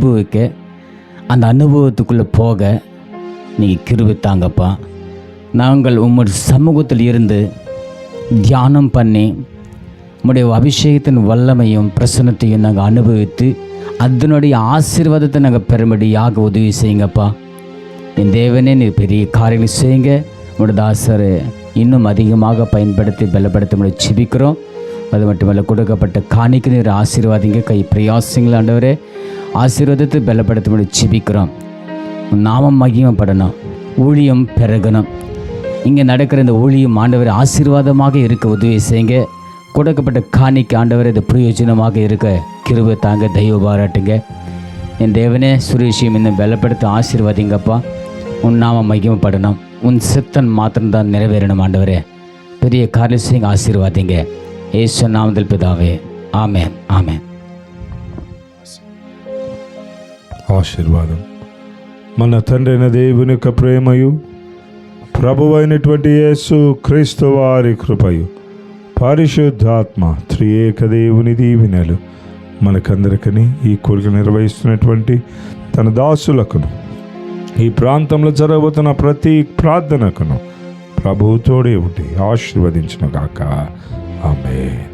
அனுபவிக்க, அந்த அனுபவத்துக்குள்ளே போக நீங்கள் கிருபை தாங்கப்பா. நாங்கள் உம்முடைய சமூகத்தில் இருந்து தியானம் பண்ணி உம்முடைய அபிஷேகத்தின் வல்லமையும் பிரசன்னத்தையும் நாங்கள் அனுபவித்து அதனுடைய ஆசீர்வாதத்தை நாங்கள் பெறும்படியாக உதவி செய்யுங்கப்பா. என் தேவனே, நீர் பெரிய காரியங்களை செய்யுங்க. உங்களுடைய தாசரை இன்னும் அதிகமாக பயன்படுத்தி பலப்படுத்த முடிய ஜெபிக்கிறோம். அது மட்டுமல்ல, கொடுக்கப்பட்ட காணிக்கு நீர் ஆசீர்வாதிங்க. கை பிரயாசங்கள் ஆண்டவரே ஆசீர்வாதத்தை பலப்படுத்த முடிய ஜெபிக்கிறோம். நாமம் மகிமைப்படணும், ஊழியம் பெருகணும். இங்கே நடக்கிற இந்த ஊழியம் ஆண்டவரை ஆசீர்வாதமாக இருக்க உதவி செய்யுங்க. கொடுக்கப்பட்ட காணிக்கு ஆண்டவரை இது பிரயோஜனமாக இருக்க கிருபை தாங்க, தெய்வ பாராட்டுங்க. என் தேவனே, சுரேஷையும் இன்னும் பலப்படுத்த ஆசீர்வாதிங்கப்பா. உன் நாமம் மகிமைப்படணும், உன் சித்தன் மாத்திரம்தான் நிறைவேறணும். ஆண்டவரே பெரிய காரியம் செய்யுங்க, ஆசீர்வாதிங்க. యేసు నామములో పితావే, ఆమేన్, ఆమేన్. ఆశీర్వాదం. మన తండ్రి అయిన దేవుని యొక్క ప్రేమయు, ప్రభువైనటువంటి యేసు క్రీస్తు వారి కృపయు, పరిశుద్ధాత్మ త్రియేక దేవుని దీవెనలు మనకందరికీ ఈ కోరిక నిర్వహిస్తున్నటువంటి తన దాసులకును, ఈ ప్రాంతంలో జరగబోతున్న ప్రతి ప్రార్థనకును ప్రభువు తోడే ఉండి ఆశీర్వదించును గాక. ఆమేన్.